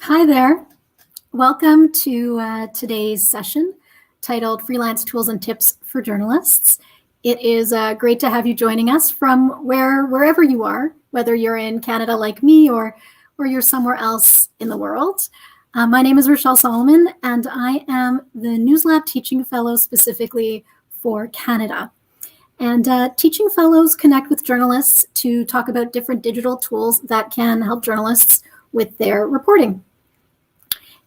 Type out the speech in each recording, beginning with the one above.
Hi there. Welcome to today's session titled Freelance Tools and Tips for Journalists. It is great to have you joining us from wherever you are, whether you're in Canada like me or you're somewhere else in the world. My name is Rochelle Solomon, and I am the NewsLab Teaching Fellow specifically for Canada. And teaching fellows connect with journalists to talk about different digital tools that can help journalists with their reporting.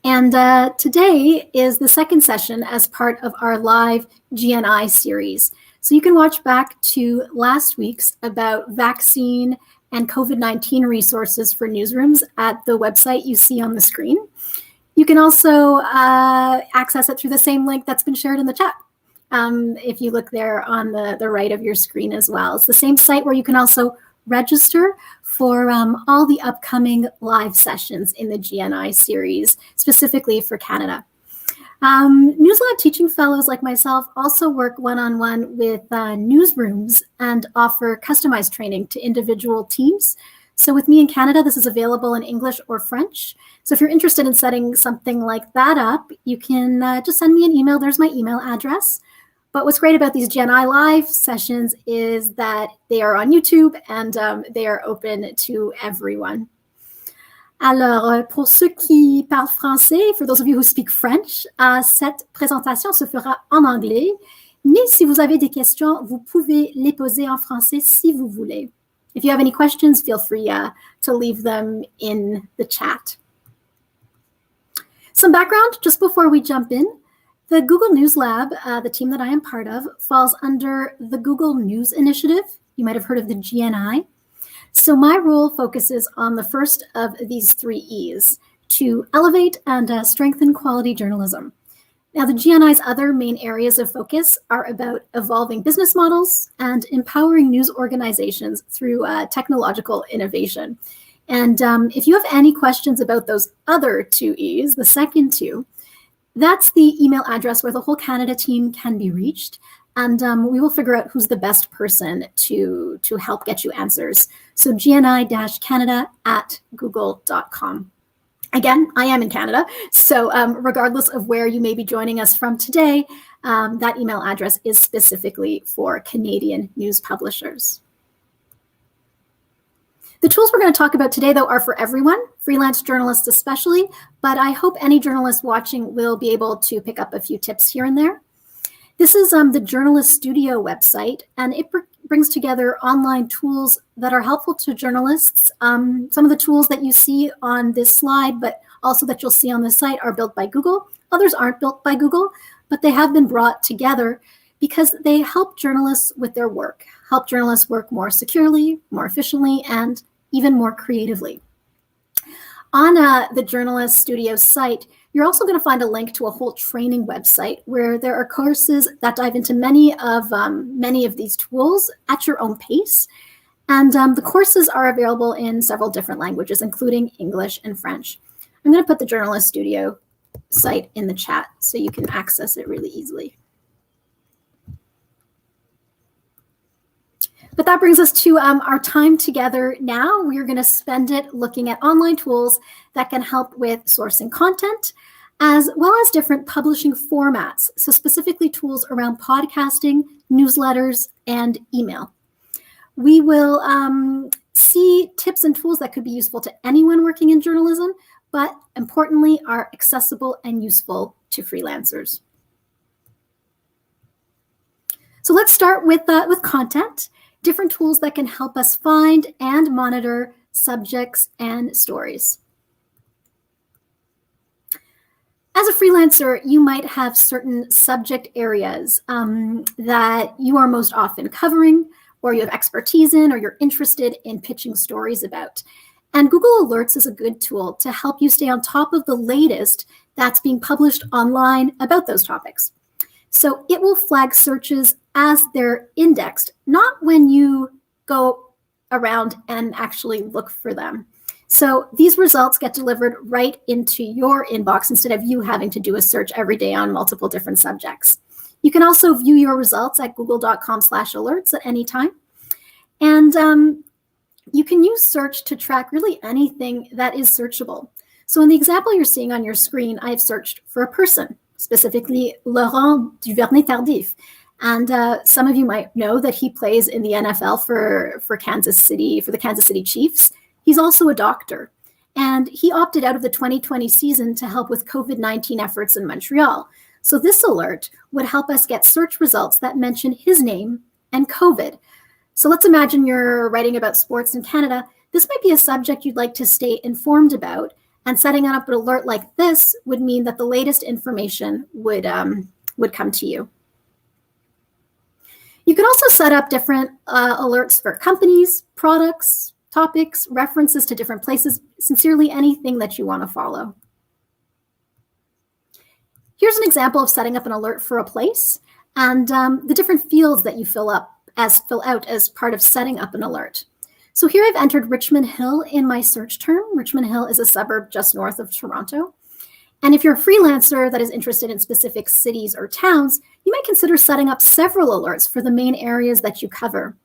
And today is the second session as part of our live GNI series. So you can watch back to last week's about vaccine and COVID-19 resources for newsrooms at the website you see on the screen. You can also access it through the same link that's been shared in the chat. If you look there on the right of your screen as well. It's the same site where you can also register for all the upcoming live sessions in the GNI series, specifically for Canada. NewsLab teaching fellows like myself also work one-on-one with newsrooms and offer customized training to individual teams. So with me in Canada, this is available in English or French. So if you're interested in setting something like that up, you can just send me an email. There's my email address. But what's great about these GNI live sessions is that they are on YouTube and they are open to everyone. Alors, pour ceux qui parlent français, for those of you who speak French, cette présentation se fera en anglais. Mais si vous avez des questions, vous pouvez les poser en français si vous voulez. If you have any questions, feel free to leave them in the chat. Some background just before we jump in. The Google News Lab, the team that I am part of, falls under the Google News Initiative. You might have heard of the GNI. So my role focuses on the first of these three E's, to elevate and strengthen quality journalism. Now, the GNI's other main areas of focus are about evolving business models and empowering news organizations through technological innovation. And if you have any questions about those other two E's, the second two, that's the email address where the whole Canada team can be reached. And we will figure out who's the best person to help get you answers. So gni-canada@google.com. Again, I am in Canada. So regardless of where you may be joining us from today, that email address is specifically for Canadian news publishers. The tools we're going to talk about today, though, are for everyone, freelance journalists especially, but I hope any journalist watching will be able to pick up a few tips here and there. This is the Journalist Studio website, and it brings together online tools that are helpful to journalists. Some of the tools that you see on this slide, but also that you'll see on the site, are built by Google. Others aren't built by Google, but they have been brought together because they help journalists with their work, help journalists work more securely, more efficiently, and even more creatively. On the Journalist Studio site, you're also going to find a link to a whole training website where there are courses that dive into many of these tools at your own pace. And the courses are available in several different languages, including English and French. I'm going to put the Journalist Studio site in the chat so you can access it really easily. But that brings us to our time together now. We're going to spend it looking at online tools that can help with sourcing content, as well as different publishing formats. So specifically tools around podcasting, newsletters, and email. We will see tips and tools that could be useful to anyone working in journalism, but importantly are accessible and useful to freelancers. So let's start with content. Different tools that can help us find and monitor subjects and stories. As a freelancer, you might have certain subject areas that you are most often covering, or you have expertise in, or you're interested in pitching stories about. And Google Alerts is a good tool to help you stay on top of the latest that's being published online about those topics. So it will flag searches as they're indexed, not when you go around and actually look for them. So these results get delivered right into your inbox instead of you having to do a search every day on multiple different subjects. You can also view your results at google.com/alerts at any time. And you can use search to track really anything that is searchable. So in the example you're seeing on your screen, I've searched for a person, specifically Laurent Duvernay-Tardif. And some of you might know that he plays in the NFL for Kansas City, for the Kansas City Chiefs. He's also a doctor. And he opted out of the 2020 season to help with COVID-19 efforts in Montreal. So this alert would help us get search results that mention his name and COVID. So let's imagine you're writing about sports in Canada. This might be a subject you'd like to stay informed about, and setting up an alert like this would mean that the latest information would come to you. You can also set up different alerts for companies, products, topics, references to different places, sincerely anything that you want to follow. Here's an example of setting up an alert for a place and the different fields that you fill out as part of setting up an alert. So here I've entered Richmond Hill in my search term. Richmond Hill is a suburb just north of Toronto. And if you're a freelancer that is interested in specific cities or towns, you might consider setting up several alerts for the main areas that you cover.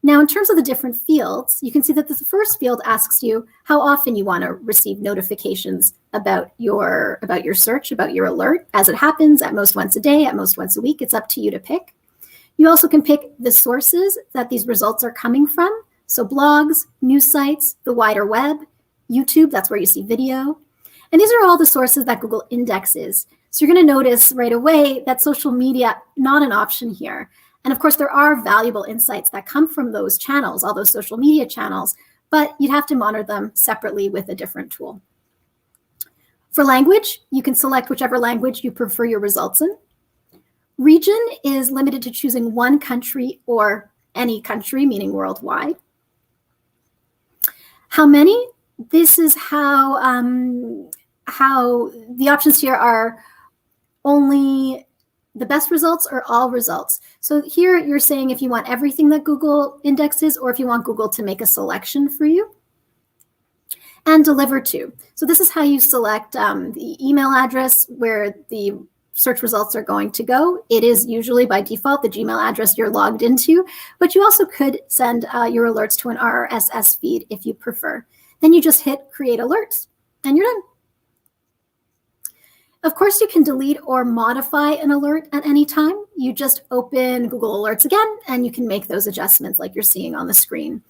Now, in terms of the different fields, you can see that the first field asks you how often you want to receive notifications about your search, about your alert. As it happens, at most once a day, at most once a week. It's up to you to pick. You also can pick the sources that these results are coming from. So blogs, news sites, the wider web, YouTube, that's where you see video. And these are all the sources that Google indexes. So you're going to notice right away that social media, not an option here. And of course, there are valuable insights that come from those channels, all those social media channels, but you'd have to monitor them separately with a different tool. For language, you can select whichever language you prefer your results in. Region is limited to choosing one country or any country, meaning worldwide. How many? This is how the options here are only the best results or all results. So here you're saying if you want everything that Google indexes or if you want Google to make a selection for you. And deliver to. So this is how you select the email address where the search results are going to go. It is usually by default the Gmail address you're logged into, but you also could send your alerts to an RSS feed if you prefer. Then you just hit create alerts and you're done. Of course, you can delete or modify an alert at any time. You just open Google Alerts again and you can make those adjustments like you're seeing on the screen.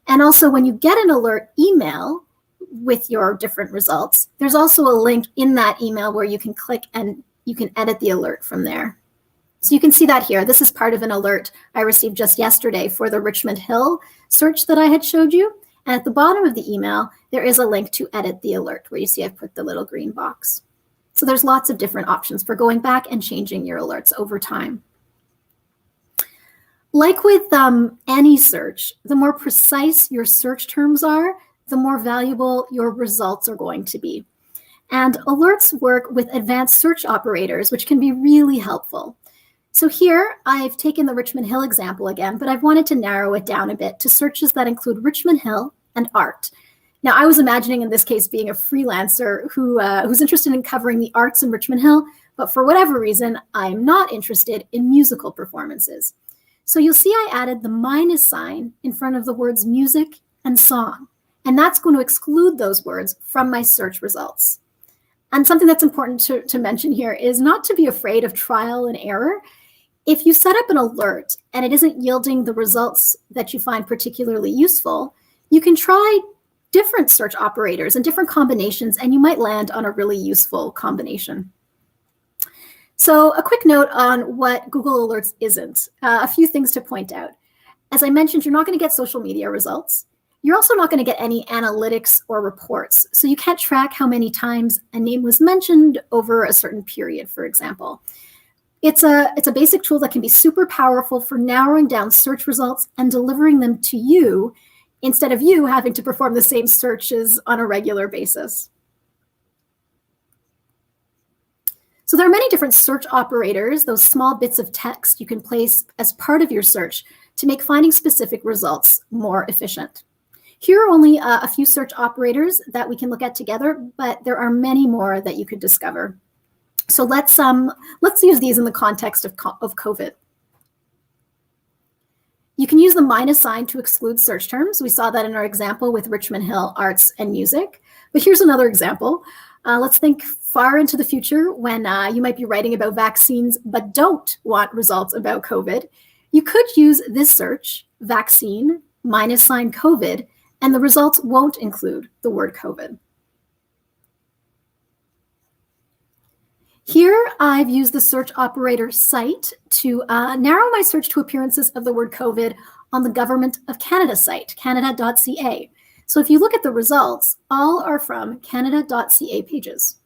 And also when you get an alert email with your different results, there's also a link in that email where you can click and you can edit the alert from there. So you can see that here. This is part of an alert I received just yesterday for the Richmond Hill search that I had showed you. And at the bottom of the email, there is a link to edit the alert where you see I've put the little green box. So there's lots of different options for going back and changing your alerts over time. Like with any search, the more precise your search terms are, the more valuable your results are going to be. And alerts work with advanced search operators, which can be really helpful. So here I've taken the Richmond Hill example again, but I've wanted to narrow it down a bit to searches that include Richmond Hill and art. Now, I was imagining in this case being a freelancer who's interested in covering the arts in Richmond Hill, but for whatever reason, I'm not interested in musical performances. So you'll see I added the minus sign in front of the words music and song, and that's going to exclude those words from my search results. And something that's important to mention here is not to be afraid of trial and error. If you set up an alert and it isn't yielding the results that you find particularly useful, you can try different search operators and different combinations, and you might land on a really useful combination. So a quick note on what Google Alerts isn't. A few things to point out. As I mentioned, you're not going to get social media results. You're also not going to get any analytics or reports. So you can't track how many times a name was mentioned over a certain period, for example. It's a basic tool that can be super powerful for narrowing down search results and delivering them to you instead of you having to perform the same searches on a regular basis. So there are many different search operators, those small bits of text you can place as part of your search to make finding specific results more efficient. Here are only a few search operators that we can look at together, but there are many more that you could discover. So let's use these in the context of COVID. You can use the minus sign to exclude search terms. We saw that in our example with Richmond Hill, arts, and music. But here's another example. Let's think far into the future when you might be writing about vaccines but don't want results about COVID. You could use this search, vaccine -COVID, and the results won't include the word COVID. Here, I've used the search operator cite to narrow my search to appearances of the word COVID on the Government of Canada site, canada.ca. So if you look at the results, all are from canada.ca pages.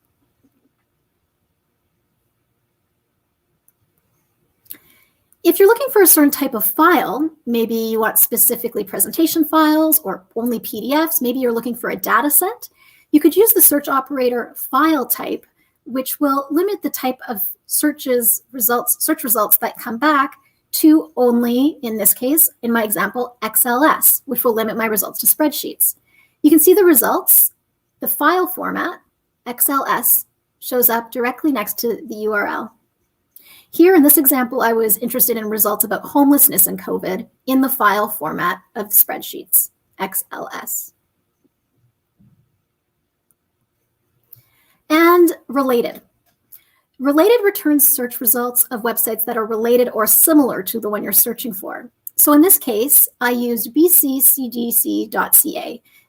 If you're looking for a certain type of file, maybe you want specifically presentation files or only PDFs, maybe you're looking for a data set, you could use the search operator file type, which will limit the type of search results that come back to only, in this case, in my example, XLS, which will limit my results to spreadsheets. You can see the results, the file format, XLS, shows up directly next to the URL. Here in this example, I was interested in results about homelessness and COVID in the file format of spreadsheets, XLS. And related. Related returns search results of websites that are related or similar to the one you're searching for. So in this case, I used bccdc.ca.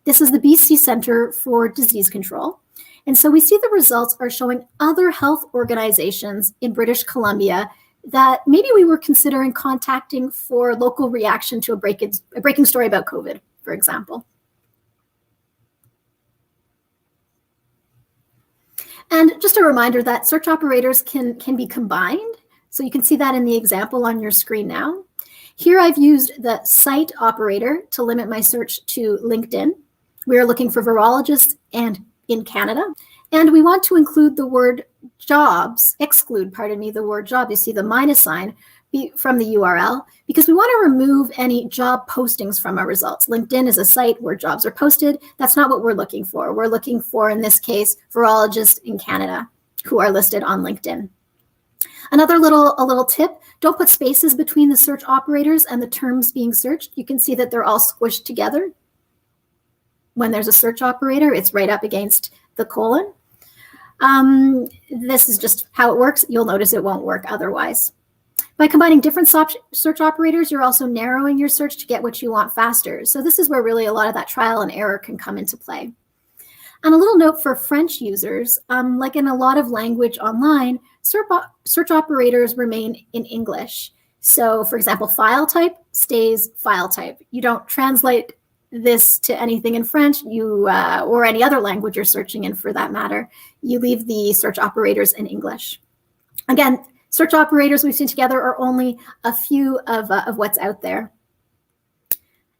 This is the BC Centre for Disease Control. And so we see the results are showing other health organizations in British Columbia that maybe we were considering contacting for local reaction to a breaking story about COVID, for example. And just a reminder that search operators can be combined. So you can see that in the example on your screen now. Here I've used the cite operator to limit my search to LinkedIn. We are looking for virologists and in Canada. And we want to include the word jobs, the word job. You see the minus sign from the URL because we want to remove any job postings from our results. LinkedIn is a site where jobs are posted. That's not what we're looking for. We're looking for, in this case, virologists in Canada who are listed on LinkedIn. Another little tip, don't put spaces between the search operators and the terms being searched. You can see that they're all squished together. When there's a search operator, it's right up against the colon. This is just how it works. You'll notice it won't work otherwise. By combining different search operators, you're also narrowing your search to get what you want faster. So this is where really a lot of that trial and error can come into play. And a little note for French users, like in a lot of language online, search operators remain in English. So for example, file type stays file type. You don't translate this to anything in French, or any other language you're searching in for that matter. You leave the search operators in English. Again, search operators we've seen together are only a few of what's out there.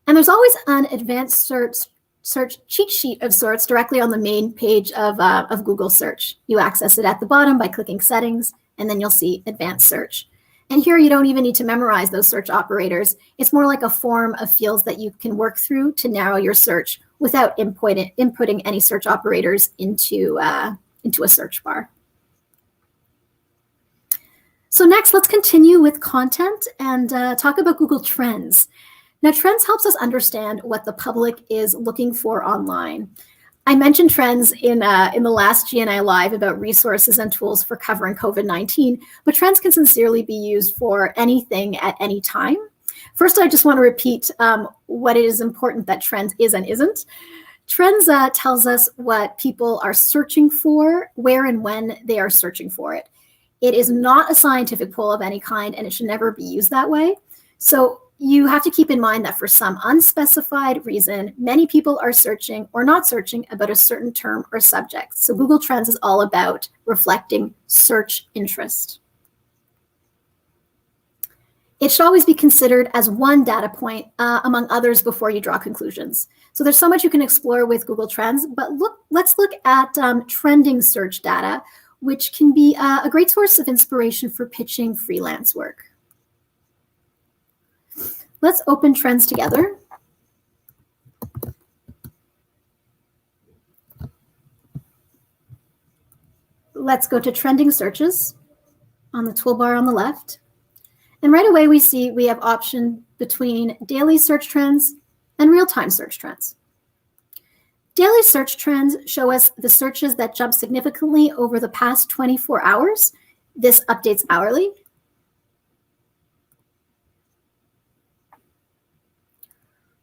And there's always an advanced search cheat sheet of sorts directly on the main page of Google search. You access it at the bottom by clicking settings, and then you'll see advanced search. And here you don't even need to memorize those search operators. It's more like a form of fields that you can work through to narrow your search without inputting any search operators into a search bar. So next, let's continue with content and talk about Google Trends. Now, Trends helps us understand what the public is looking for online. I mentioned Trends in the last GNI Live about resources and tools for covering COVID-19, but Trends can sincerely be used for anything at any time. First, I just want to repeat what it is important that Trends is and isn't. Trends tells us what people are searching for, where and when they are searching for it. It is not a scientific poll of any kind, and it should never be used that way. So you have to keep in mind that for some unspecified reason, many people are searching or not searching about a certain term or subject. So Google Trends is all about reflecting search interest. It should always be considered as one data point among others before you draw conclusions. So there's so much you can explore with Google Trends, but let's look at trending search data, which can be a great source of inspiration for pitching freelance work. Let's open Trends together. Let's go to Trending Searches on the toolbar on the left. And right away we see we have option between daily search trends and real-time search trends. Daily search trends show us the searches that jump significantly over the past 24 hours. This updates hourly.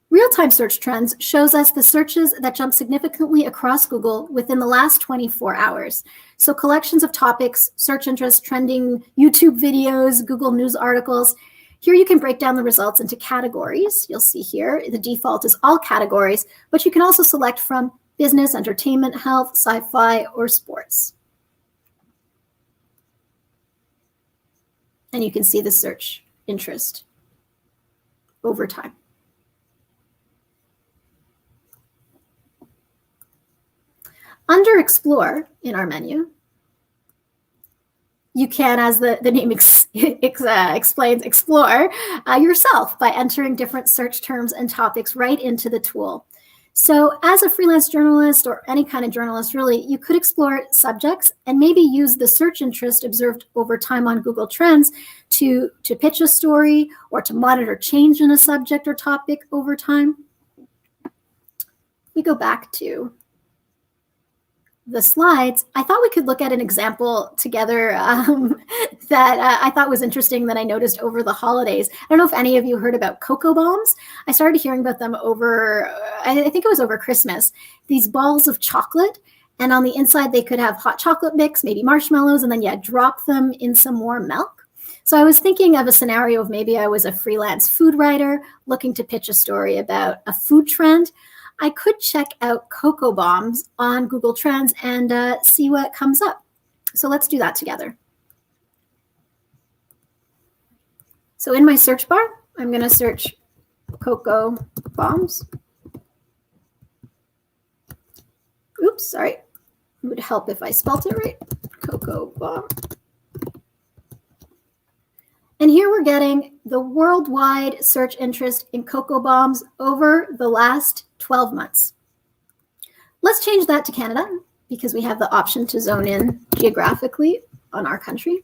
Real-time search trends shows us the searches that jump significantly across Google within the last 24 hours. So collections of topics, search interest, trending YouTube videos, Google News articles. Here you can break down the results into categories. You'll see here, the default is all categories, but you can also select from business, entertainment, health, sci-fi, or sports. And you can see the search interest over time. Under Explore in our menu, you can, as the name explains, explore yourself by entering different search terms and topics right into the tool. So as a freelance journalist or any kind of journalist, really, you could explore subjects and maybe use the search interest observed over time on Google Trends to pitch a story or to monitor change in a subject or topic over time. We go back to the slides. I thought we could look at an example together that I thought was interesting that I noticed over the holidays. I don't know if any of you heard about cocoa bombs. I started hearing about them over, I think it was over Christmas. These balls of chocolate, and on the inside they could have hot chocolate mix, maybe marshmallows, and then drop them in some warm milk. So I was thinking of a scenario of maybe I was a freelance food writer looking to pitch a story about a food trend. I could check out cocoa bombs on Google Trends and see what comes up. So let's do that together. So in my search bar, I'm going to search cocoa bombs. Oops, sorry. It would help if I spelt it right. Cocoa bomb. And here we're getting the worldwide search interest in cocoa bombs over the last 12 months. Let's change that to Canada because we have the option to zone in geographically on our country.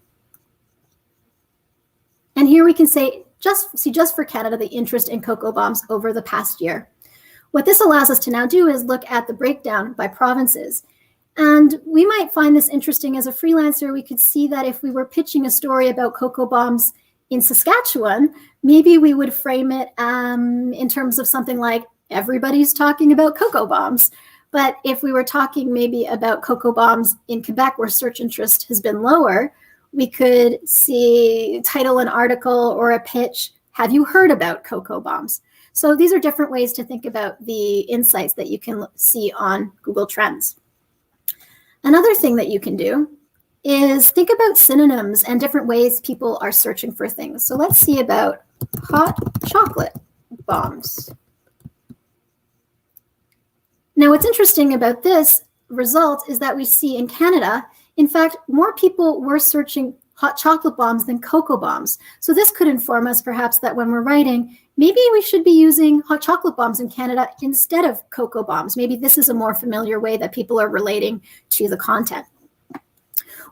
And here we can say, just for Canada, the interest in cocoa bombs over the past year. What this allows us to now do is look at the breakdown by provinces. And we might find this interesting as a freelancer. We could see that if we were pitching a story about cocoa bombs in Saskatchewan, maybe we would frame it in terms of something like, everybody's talking about cocoa bombs. But if we were talking maybe about cocoa bombs in Quebec, where search interest has been lower, we could see title an article or a pitch, have you heard about cocoa bombs? So these are different ways to think about the insights that you can see on Google Trends. Another thing that you can do is think about synonyms and different ways people are searching for things. So let's see about hot chocolate bombs. Now, what's interesting about this result is that we see in Canada, in fact, more people were searching hot chocolate bombs than cocoa bombs. So this could inform us perhaps that when we're writing, maybe we should be using hot chocolate bombs in Canada instead of cocoa bombs. Maybe this is a more familiar way that people are relating to the content.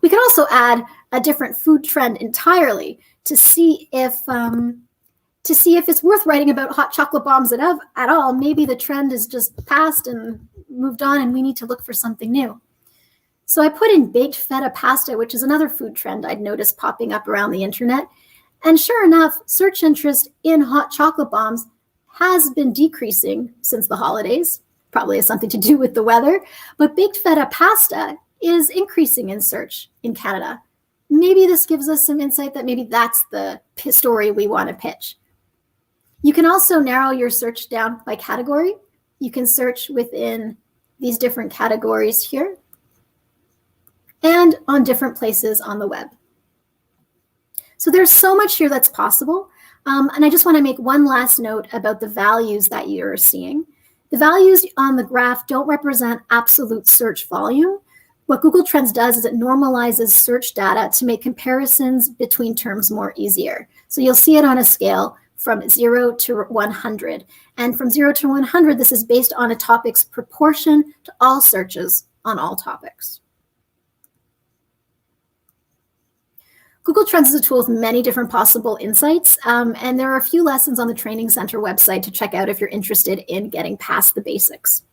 We can also add a different food trend entirely to see if it's worth writing about hot chocolate bombs at all. Maybe the trend is just passed and moved on and we need to look for something new. So I put in baked feta pasta, which is another food trend I'd noticed popping up around the internet. And sure enough, search interest in hot chocolate bombs has been decreasing since the holidays. Probably has something to do with the weather. But baked feta pasta is increasing in search in Canada. Maybe this gives us some insight that maybe that's the story we want to pitch. You can also narrow your search down by category. You can search within these different categories here and on different places on the web. So there's so much here that's possible. And I just want to make one last note about the values that you're seeing. The values on the graph don't represent absolute search volume. What Google Trends does is it normalizes search data to make comparisons between terms more easier. So you'll see it on a scale from 0 to 100. And from 0 to 100, this is based on a topic's proportion to all searches on all topics. Google Trends is a tool with many different possible insights, and there are a few lessons on the Training Center website to check out if you're interested in getting past the basics.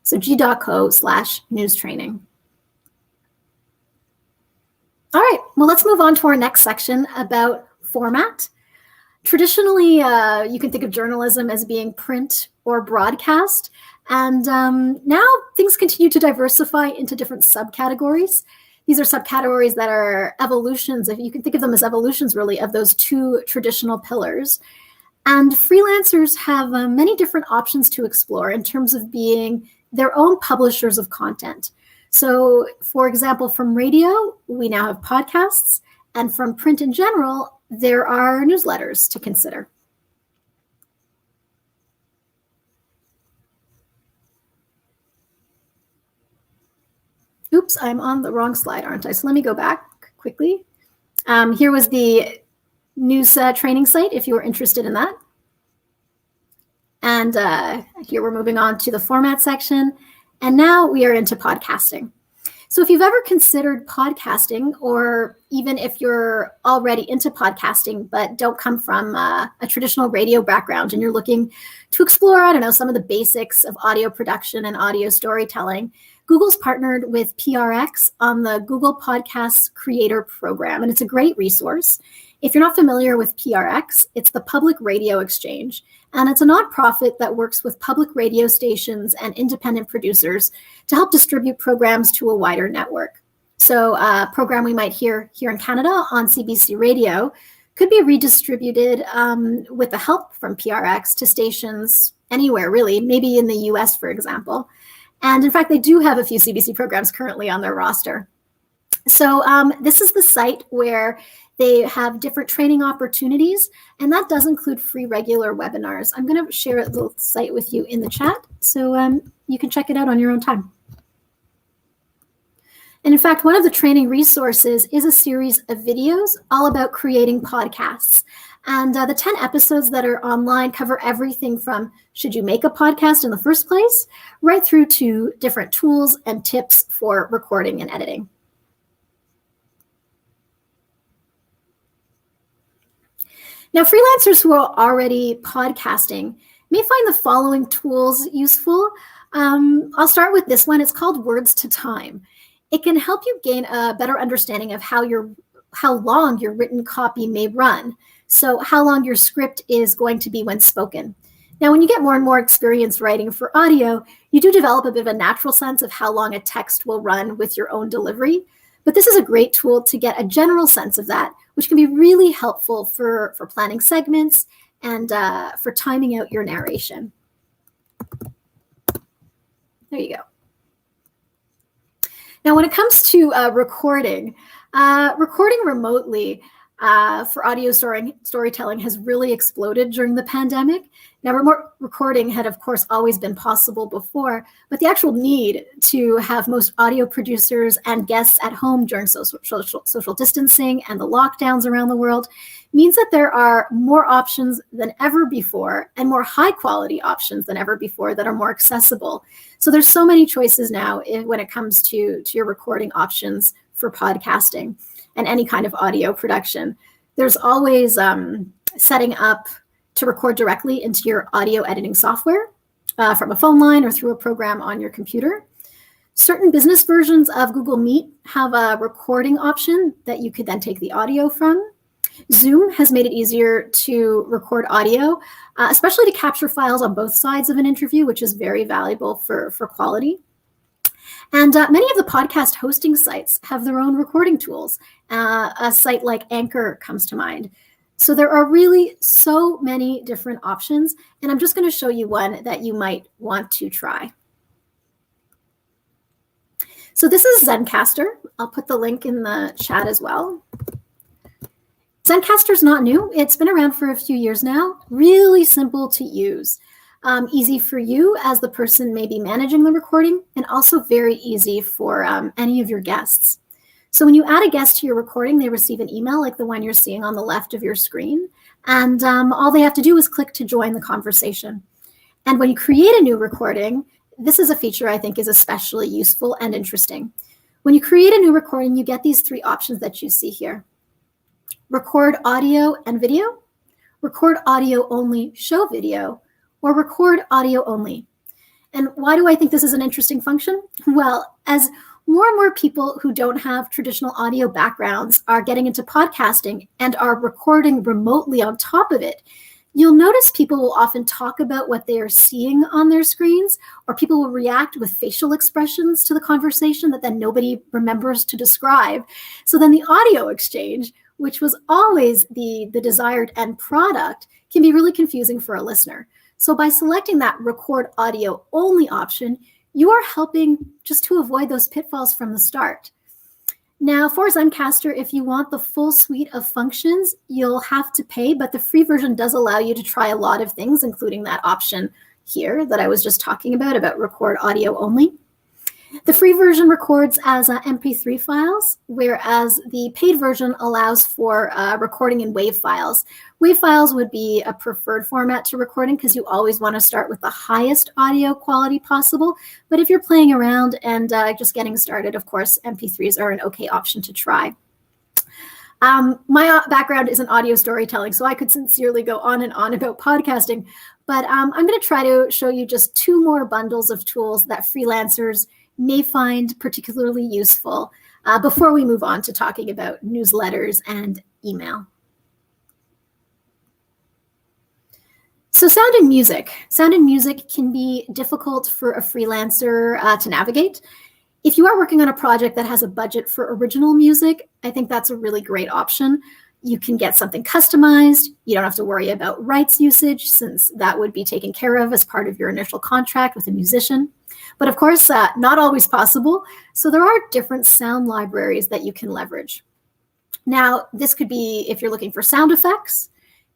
So g.co/news training. All right, well, let's move on to our next section about format. Traditionally, you can think of journalism as being print or broadcast. And now things continue to diversify into different subcategories. These are subcategories that are evolutions, if you can think of them as evolutions really, of those two traditional pillars. And freelancers have many different options to explore in terms of being their own publishers of content. So, for example, from radio, we now have podcasts, and from print in general, there are newsletters to consider. Oops, I'm on the wrong slide, aren't I? So let me go back quickly. Here was the news training site, if you were interested in that. And here we're moving on to the format section. And now we are into podcasting. So if you've ever considered podcasting, or even if you're already into podcasting but don't come from a traditional radio background and you're looking to explore, I don't know, some of the basics of audio production and audio storytelling, Google's partnered with PRX on the Google Podcasts Creator Program, and it's a great resource. If you're not familiar with PRX, it's the Public Radio Exchange, and it's a nonprofit that works with public radio stations and independent producers to help distribute programs to a wider network. So a program we might hear here in Canada on CBC Radio could be redistributed with the help from PRX to stations anywhere, really, maybe in the US, for example. And in fact, they do have a few CBC programs currently on their roster. So this is the site where they have different training opportunities, and that does include free regular webinars. I'm going to share the site with you in the chat, so you can check it out on your own time. And in fact, one of the training resources is a series of videos all about creating podcasts. And the 10 episodes that are online cover everything from should you make a podcast in the first place, right through to different tools and tips for recording and editing. Now, freelancers who are already podcasting may find the following tools useful. I'll start with this one. It's called Words to Time. It can help you gain a better understanding of how long your written copy may run. So how long your script is going to be when spoken. Now, when you get more and more experience writing for audio, you do develop a bit of a natural sense of how long a text will run with your own delivery. But this is a great tool to get a general sense of that, which can be really helpful for planning segments and for timing out your narration. There you go. Now, when it comes to recording remotely for audio storytelling has really exploded during the pandemic. Now, remote recording had, of course, always been possible before, but the actual need to have most audio producers and guests at home during social distancing and the lockdowns around the world means that there are more options than ever before and more high quality options than ever before that are more accessible. So there's so many choices now when it comes to your recording options for podcasting and any kind of audio production. There's always setting up to record directly into your audio editing software from a phone line or through a program on your computer. Certain business versions of Google Meet have a recording option that you could then take the audio from. Zoom has made it easier to record audio, especially to capture files on both sides of an interview, which is very valuable for quality. And many of the podcast hosting sites have their own recording tools. A site like Anchor comes to mind. So there are really so many different options, and I'm just going to show you one that you might want to try. So this is Zencastr. I'll put the link in the chat as well. Zencastr's not new. It's been around for a few years now. Really simple to use. Easy for you as the person maybe managing the recording, and also very easy for any of your guests. So when you add a guest to your recording, they receive an email like the one you're seeing on the left of your screen. And all they have to do is click to join the conversation. And when you create a new recording, this is a feature I think is especially useful and interesting. When you create a new recording, you get these three options that you see here. Record audio and video, record audio only, show video, or record audio only. And why do I think this is an interesting function? Well, as more and more people who don't have traditional audio backgrounds are getting into podcasting and are recording remotely on top of it, you'll notice people will often talk about what they are seeing on their screens, or people will react with facial expressions to the conversation that then nobody remembers to describe. So then the audio exchange, which was always the desired end product, can be really confusing for a listener. So by selecting that record audio only option, you are helping just to avoid those pitfalls from the start. Now, for Zencastr, if you want the full suite of functions, you'll have to pay, but the free version does allow you to try a lot of things, including that option here that I was just talking about record audio only. The free version records as MP3 files, whereas the paid version allows for recording in WAV files. WAV files would be a preferred format to recording because you always want to start with the highest audio quality possible. But if you're playing around and just getting started, of course, MP3s are an okay option to try. My background is in audio storytelling, so I could sincerely go on and on about podcasting, but I'm going to try to show you just 2 more bundles of tools that freelancers may find particularly useful before we move on to talking about newsletters and email. So sound and music. Sound and music can be difficult for a freelancer to navigate. If you are working on a project that has a budget for original music, I think that's a really great option. You can get something customized. You don't have to worry about rights usage, since that would be taken care of as part of your initial contract with a musician. But of course, not always possible. So there are different sound libraries that you can leverage. Now, this could be if you're looking for sound effects,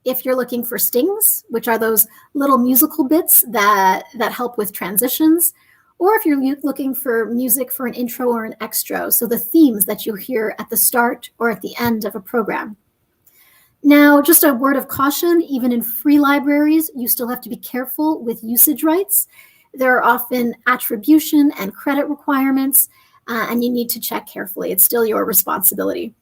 if you're looking for stings, which are those little musical bits that help with transitions, or if you're looking for music for an intro or an extra, so the themes that you hear at the start or at the end of a program. Now, just a word of caution, even in free libraries, you still have to be careful with usage rights. There are often attribution and credit requirements, and you need to check carefully. It's still your responsibility.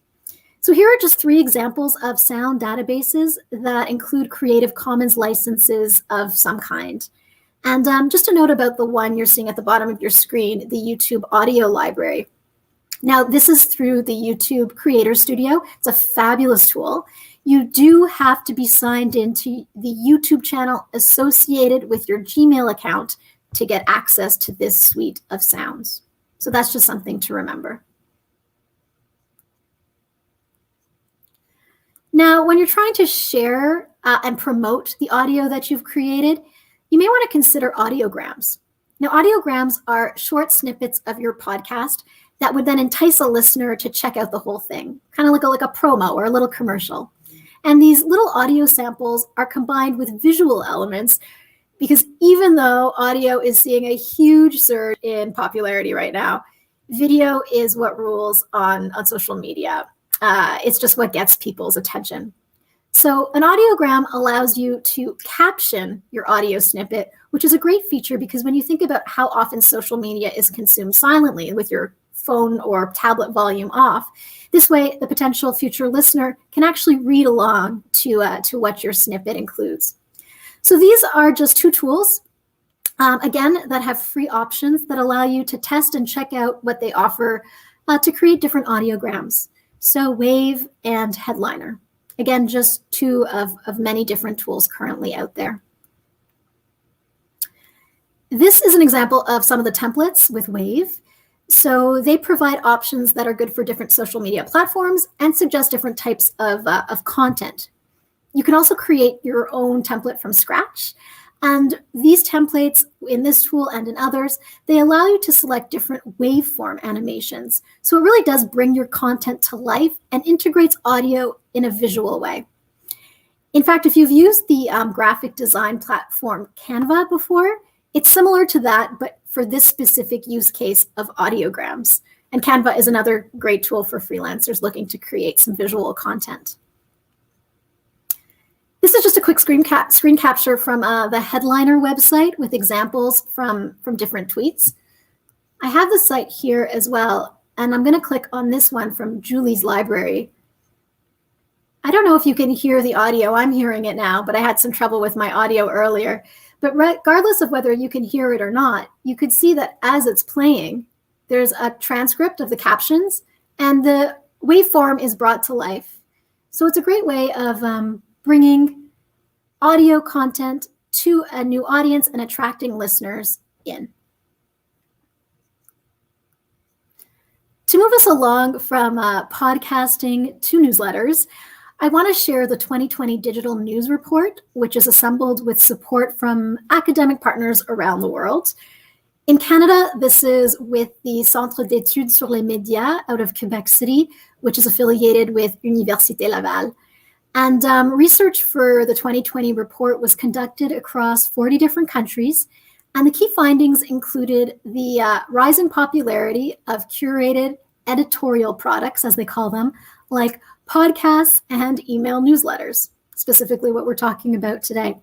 So here are just 3 examples of sound databases that include Creative Commons licenses of some kind. And just a note about the one you're seeing at the bottom of your screen, the YouTube audio library. Now, this is through the YouTube Creator Studio. It's a fabulous tool. You do have to be signed into the YouTube channel associated with your Gmail account to get access to this suite of sounds. So that's just something to remember. Now, when you're trying to share and promote the audio that you've created, you may want to consider audiograms. Now, audiograms are short snippets of your podcast that would then entice a listener to check out the whole thing, kind of like a promo or a little commercial. And these little audio samples are combined with visual elements, because even though audio is seeing a huge surge in popularity right now, video is what rules on social media. It's just what gets people's attention. So an audiogram allows you to caption your audio snippet, which is a great feature because when you think about how often social media is consumed silently with your phone or tablet volume off, this way the potential future listener can actually read along to what your snippet includes. So these are just 2 tools, again, that have free options that allow you to test and check out what they offer to create different audiograms. So Wave and Headliner. Again, just 2 of many different tools currently out there. This is an example of some of the templates with Wave. So they provide options that are good for different social media platforms and suggest different types of content. You can also create your own template from scratch. And these templates in this tool and in others, they allow you to select different waveform animations. So it really does bring your content to life and integrates audio in a visual way. In fact, if you've used the graphic design platform Canva before, it's similar to that, but for this specific use case of audiograms. And Canva is another great tool for freelancers looking to create some visual content. This is just a quick screen capture from the Headliner website with examples from different tweets. I have the site here as well, and I'm going to click on this one from Julie's library. I don't know if you can hear the audio. I'm hearing it now, but I had some trouble with my audio earlier. But regardless of whether you can hear it or not, you could see that as it's playing, there's a transcript of the captions and the waveform is brought to life. So it's a great way of bringing audio content to a new audience and attracting listeners in. To move us along from podcasting to newsletters, I want to share the 2020 Digital News Report, which is assembled with support from academic partners around the world. In Canada, this is with the Centre d'études sur les médias out of Quebec City, which is affiliated with Université Laval. And research for the 2020 report was conducted across 40 different countries. And the key findings included the rising popularity of curated editorial products, as they call them, like podcasts and email newsletters, specifically what we're talking about today.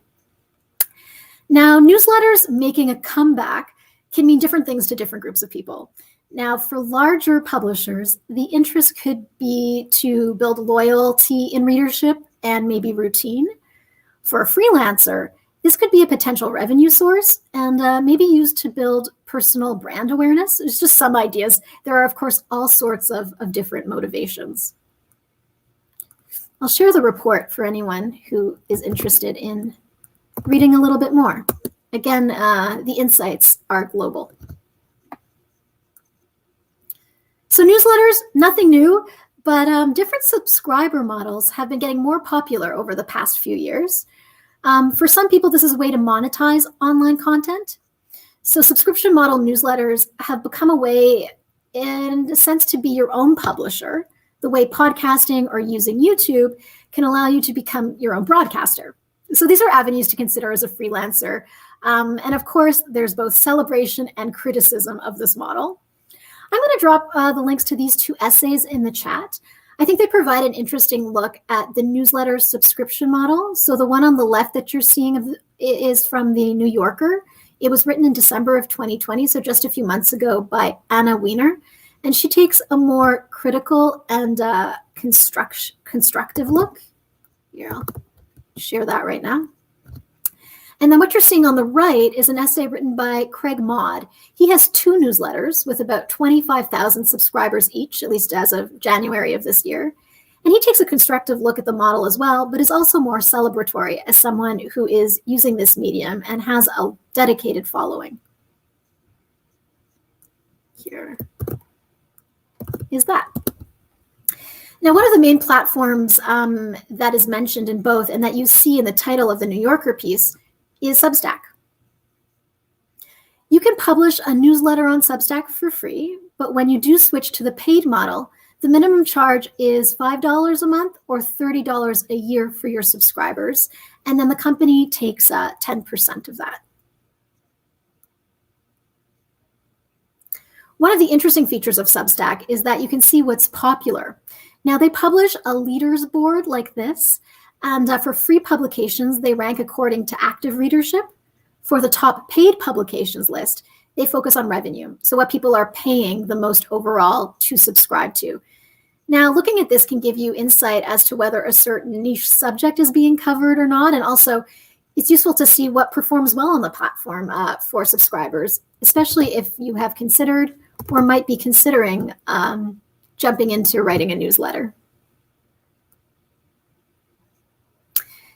Now, newsletters making a comeback can mean different things to different groups of people. Now, for larger publishers, the interest could be to build loyalty in readership and maybe routine. For a freelancer, this could be a potential revenue source and maybe used to build personal brand awareness. There's just some ideas. There are, of course, all sorts of different motivations. I'll share the report for anyone who is interested in reading a little bit more. Again, the insights are global. So newsletters, nothing new, but different subscriber models have been getting more popular over the past few years. For some people, this is a way to monetize online content. So subscription model newsletters have become a way, in a sense, to be your own publisher, the way podcasting or using YouTube can allow you to become your own broadcaster. So these are avenues to consider as a freelancer. And of course, there's both celebration and criticism of this model. I'm going to drop the links to these two essays in the chat. I think they provide an interesting look at the newsletter subscription model. So the one on the left that you're seeing is from the New Yorker. It was written in December of 2020, so just a few months ago, by Anna Wiener. And she takes a more critical and constructive look. Here, I'll share that right now. And then what you're seeing on the right is an essay written by Craig Maud. He has two newsletters with about 25,000 subscribers each, at least as of January of this year. And he takes a constructive look at the model as well, but is also more celebratory as someone who is using this medium and has a dedicated following. Here is that. Now, one of the main platforms that is mentioned in both and that you see in the title of the New Yorker piece is Substack. You can publish a newsletter on Substack for free, but when you do switch to the paid model, the minimum charge is $5 a month or $30 a year for your subscribers, and then the company takes 10% of that. One of the interesting features of Substack is that you can see what's popular. Now, they publish a leaders board like this, and for free publications, they rank according to active readership. For the top paid publications list, they focus on revenue, so what people are paying the most overall to subscribe to. Now, looking at this can give you insight as to whether a certain niche subject is being covered or not, and also it's useful to see what performs well on the platform for subscribers, especially if you have considered or might be considering jumping into writing a newsletter.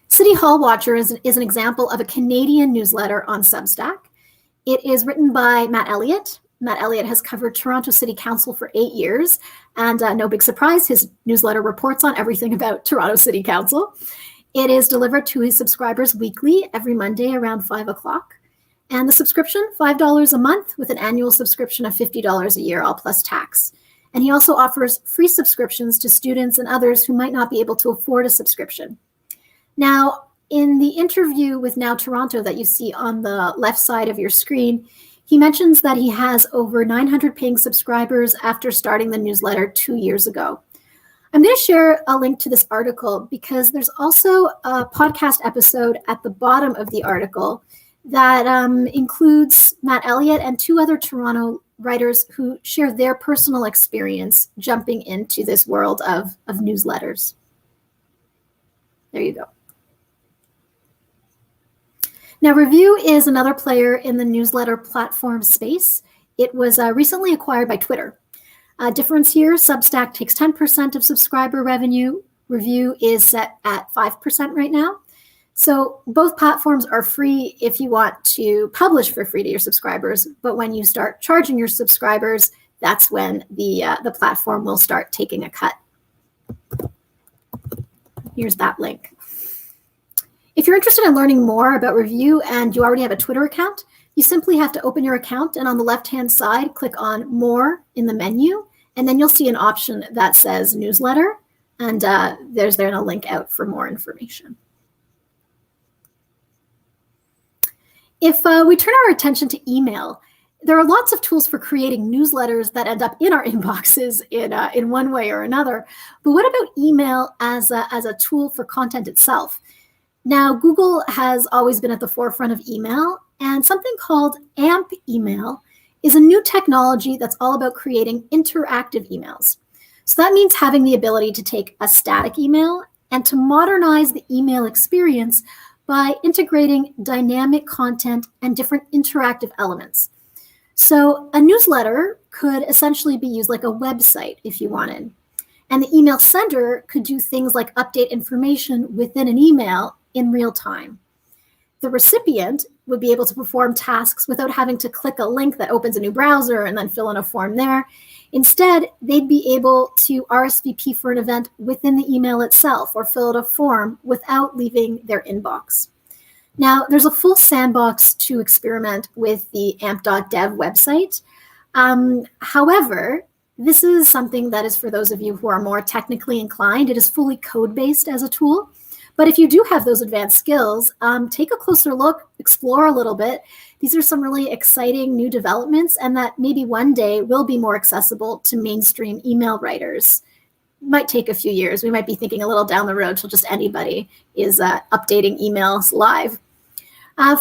City Hall Watcher is an example of a Canadian newsletter on Substack. It is written by Matt Elliott. Matt Elliott has covered Toronto City Council for 8 years, and no big surprise, his newsletter reports on everything about Toronto City Council. It is delivered to his subscribers weekly, every Monday around 5 o'clock. And the subscription, $5 a month with an annual subscription of $50 a year, all plus tax. And he also offers free subscriptions to students and others who might not be able to afford a subscription. Now, in the interview with Now Toronto that you see on the left side of your screen, he mentions that he has over 900 paying subscribers after starting the newsletter 2 years ago. I'm going to share a link to this article because there's also a podcast episode at the bottom of the article that includes Matt Elliott and 2 other Toronto writers who share their personal experience jumping into this world of newsletters. There you go. Now, Review is another player in the newsletter platform space. It was recently acquired by Twitter. Difference here, Substack takes 10% of subscriber revenue. Review is set at 5% right now. So both platforms are free if you want to publish for free to your subscribers, but when you start charging your subscribers, that's when the platform will start taking a cut. Here's that link. If you're interested in learning more about Review and you already have a Twitter account, you simply have to open your account and on the left-hand side, click on More in the menu, and then you'll see an option that says Newsletter, and there's then a link out for more information. If we turn our attention to email, there are lots of tools for creating newsletters that end up in our inboxes in one way or another. But what about email as a tool for content itself? Now, Google has always been at the forefront of email, and something called AMP email is a new technology that's all about creating interactive emails. So that means having the ability to take a static email and to modernize the email experience by integrating dynamic content and different interactive elements. So a newsletter could essentially be used like a website if you wanted. And the email sender could do things like update information within an email in real time. The recipient would be able to perform tasks without having to click a link that opens a new browser and then fill in a form there. Instead, they'd be able to RSVP for an event within the email itself or fill out a form without leaving their inbox. Now, there's a full sandbox to experiment with the amp.dev website. However, this is something that is for those of you who are more technically inclined. It is fully code-based as a tool. But if you do have those advanced skills, take a closer look, explore a little bit. These are some really exciting new developments and that maybe one day will be more accessible to mainstream email writers. Might take a few years. We might be thinking a little down the road till just anybody is updating emails live.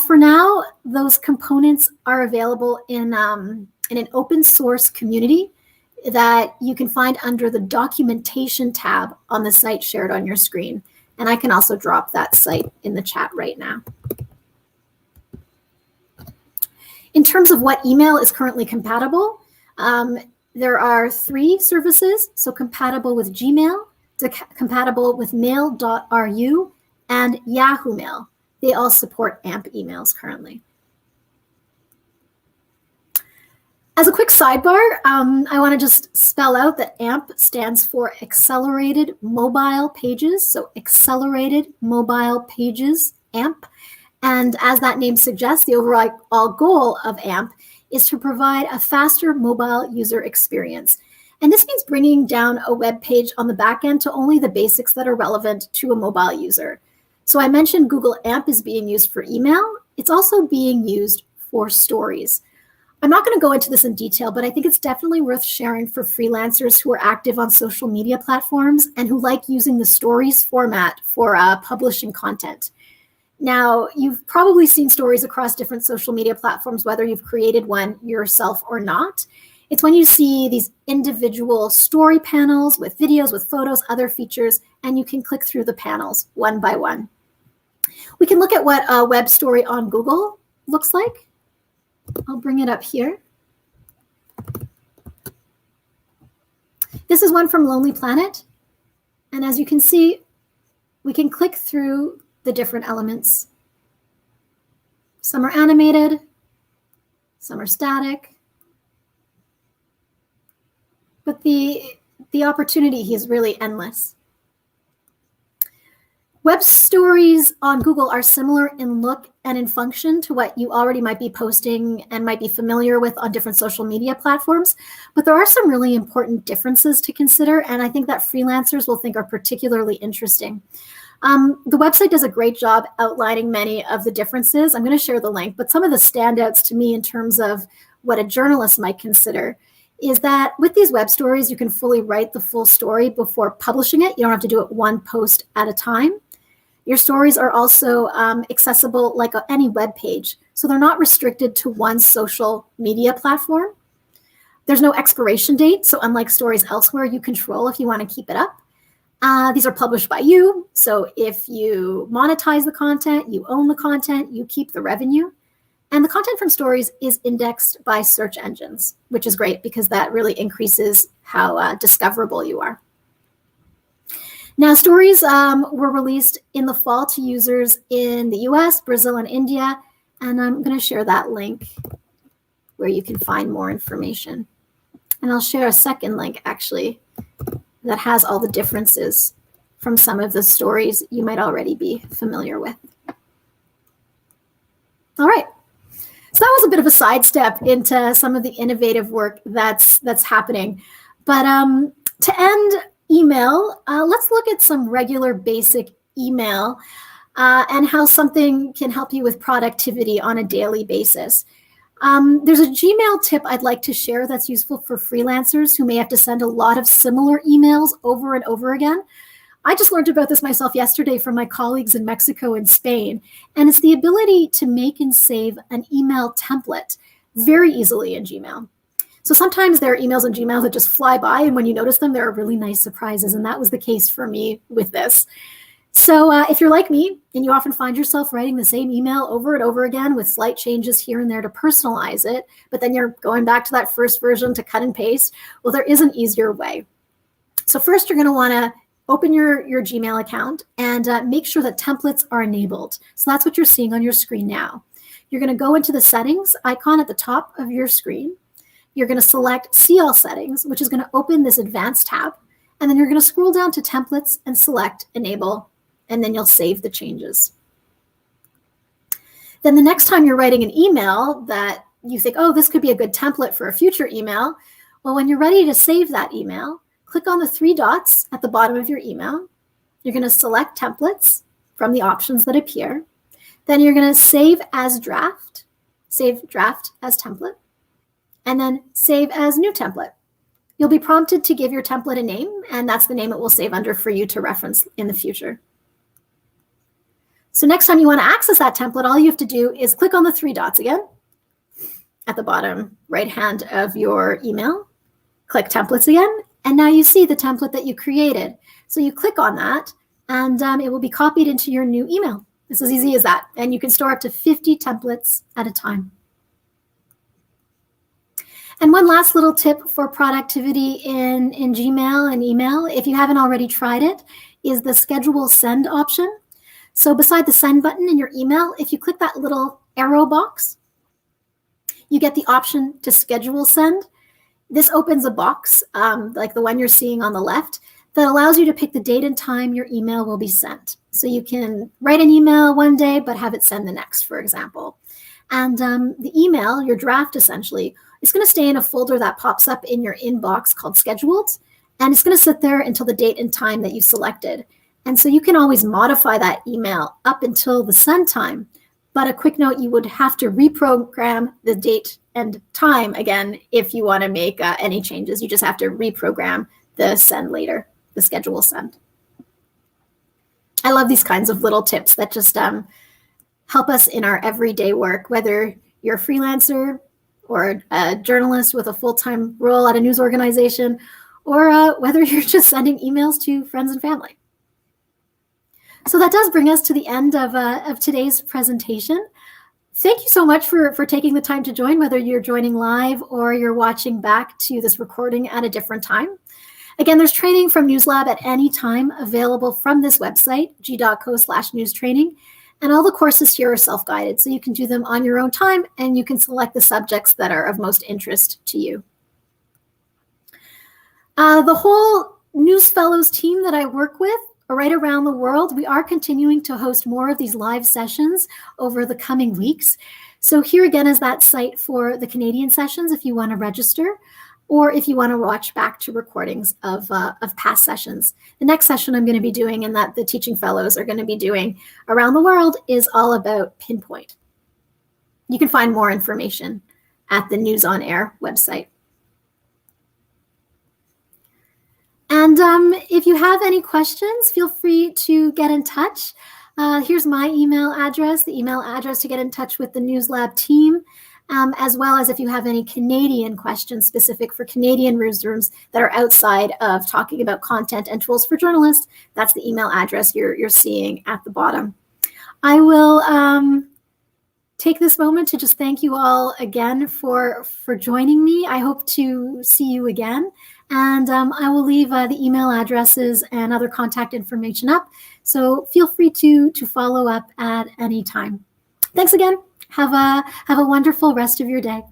For now, those components are available in an open source community that you can find under the documentation tab on the site shared on your screen. And I can also drop that site in the chat right now. In terms of what email is currently compatible, there are 3 services. So compatible with Gmail, compatible with mail.ru, and Yahoo Mail. They all support AMP emails currently. As a quick sidebar, I want to just spell out that AMP stands for Accelerated Mobile Pages. So Accelerated Mobile Pages, AMP. And as that name suggests, the overall goal of AMP is to provide a faster mobile user experience. And this means bringing down a web page on the back end to only the basics that are relevant to a mobile user. So I mentioned Google AMP is being used for email. It's also being used for stories. I'm not going to go into this in detail, but I think it's definitely worth sharing for freelancers who are active on social media platforms and who like using the stories format for publishing content. Now, you've probably seen stories across different social media platforms, whether you've created one yourself or not. It's when you see these individual story panels with videos, with photos, other features, and you can click through the panels one by one. We can look at what a web story on Google looks like. I'll bring it up here. This is one from Lonely Planet. And as you can see, we can click through the different elements. Some are animated, some are static. But the opportunity here is really endless. Web stories on Google are similar in look and in function to what you already might be posting and might be familiar with on different social media platforms, but there are some really important differences to consider, and I think that freelancers will think are particularly interesting. The website does a great job outlining many of the differences. I'm going to share the link, but some of the standouts to me in terms of what a journalist might consider is that with these web stories, you can fully write the full story before publishing it. You don't have to do it one post at a time. Your stories are also accessible like any web page. So they're not restricted to one social media platform. There's no expiration date. So unlike stories elsewhere, you control if you want to keep it up. These are published by you. So if you monetize the content, you own the content, you keep the revenue. And the content from stories is indexed by search engines, which is great because that really increases how discoverable you are. Now, stories were released in the fall to users in the US, Brazil, and India. And I'm going to share that link where you can find more information. And I'll share a second link, actually, that has all the differences from some of the stories you might already be familiar with. All right. So that was a bit of a sidestep into some of the innovative work that's happening. But to end email, let's look at some regular basic email and how something can help you with productivity on a daily basis. There's a Gmail tip I'd like to share that's useful for freelancers who may have to send a lot of similar emails over and over again. I just learned about this myself yesterday from my colleagues in Mexico and Spain, and it's the ability to make and save an email template very easily in Gmail. So sometimes there are emails in Gmail that just fly by, and when you notice them, there are really nice surprises, and that was the case for me with this. So if you're like me and you often find yourself writing the same email over and over again with slight changes here and there to personalize it, but then you're going back to that first version to cut and paste, well, there is an easier way. So first, you're going to want to open your Gmail account and make sure that templates are enabled. So that's what you're seeing on your screen now. You're going to go into the settings icon at the top of your screen. You're going to select See All Settings, which is going to open this advanced tab. And then you're going to scroll down to Templates and select Enable. And then you'll save the changes. Then the next time you're writing an email that you think, oh, this could be a good template for a future email, well, when you're ready to save that email, click on the 3 dots at the bottom of your email. You're going to select Templates from the options that appear. Then you're going to save as draft as template, and then save as new template. You'll be prompted to give your template a name, and that's the name it will save under for you to reference in the future. So next time you want to access that template, all you have to do is click on the 3 dots again at the bottom right hand of your email. Click Templates again, and now you see the template that you created. So you click on that, and it will be copied into your new email. It's as easy as that, and you can store up to 50 templates at a time. And one last little tip for productivity in Gmail and email, if you haven't already tried it, is the Schedule Send option. So beside the send button in your email, if you click that little arrow box, you get the option to schedule send. This opens a box like the one you're seeing on the left that allows you to pick the date and time your email will be sent. So you can write an email one day, but have it send the next, for example. And the email, your draft essentially, is going to stay in a folder that pops up in your inbox called Scheduled, and it's going to sit there until the date and time that you selected. And so you can always modify that email up until the send time. But a quick note, you would have to reprogram the date and time again if you want to make any changes. You just have to reprogram the send later, the schedule send. I love these kinds of little tips that just help us in our everyday work, whether you're a freelancer or a journalist with a full-time role at a news organization, or whether you're just sending emails to friends and family. So that does bring us to the end of today's presentation. Thank you so much for taking the time to join, whether you're joining live or you're watching back to this recording at a different time. Again, there's training from NewsLab at any time available from this website, g.co/newstraining. And all the courses here are self-guided, so you can do them on your own time and you can select the subjects that are of most interest to you. The whole News Fellows team that I work with right around the world, we are continuing to host more of these live sessions over the coming weeks. So here again is that site for the Canadian sessions if you want to register, or if you want to watch back to recordings of past sessions. The next session I'm going to be doing and that the teaching fellows are going to be doing around the world is all about Pinpoint. You can find more information at the News on Air website. And if you have any questions, feel free to get in touch. Here's my email address, the email address to get in touch with the NewsLab team. as well as if you have any Canadian questions specific for Canadian newsrooms that are outside of talking about content and tools for journalists. That's the email address you're seeing at the bottom. I will take this moment to just thank you all again for joining me. I hope to see you again. And I will leave the email addresses and other contact information up. So feel free to follow up at any time. Thanks again. Have a wonderful rest of your day.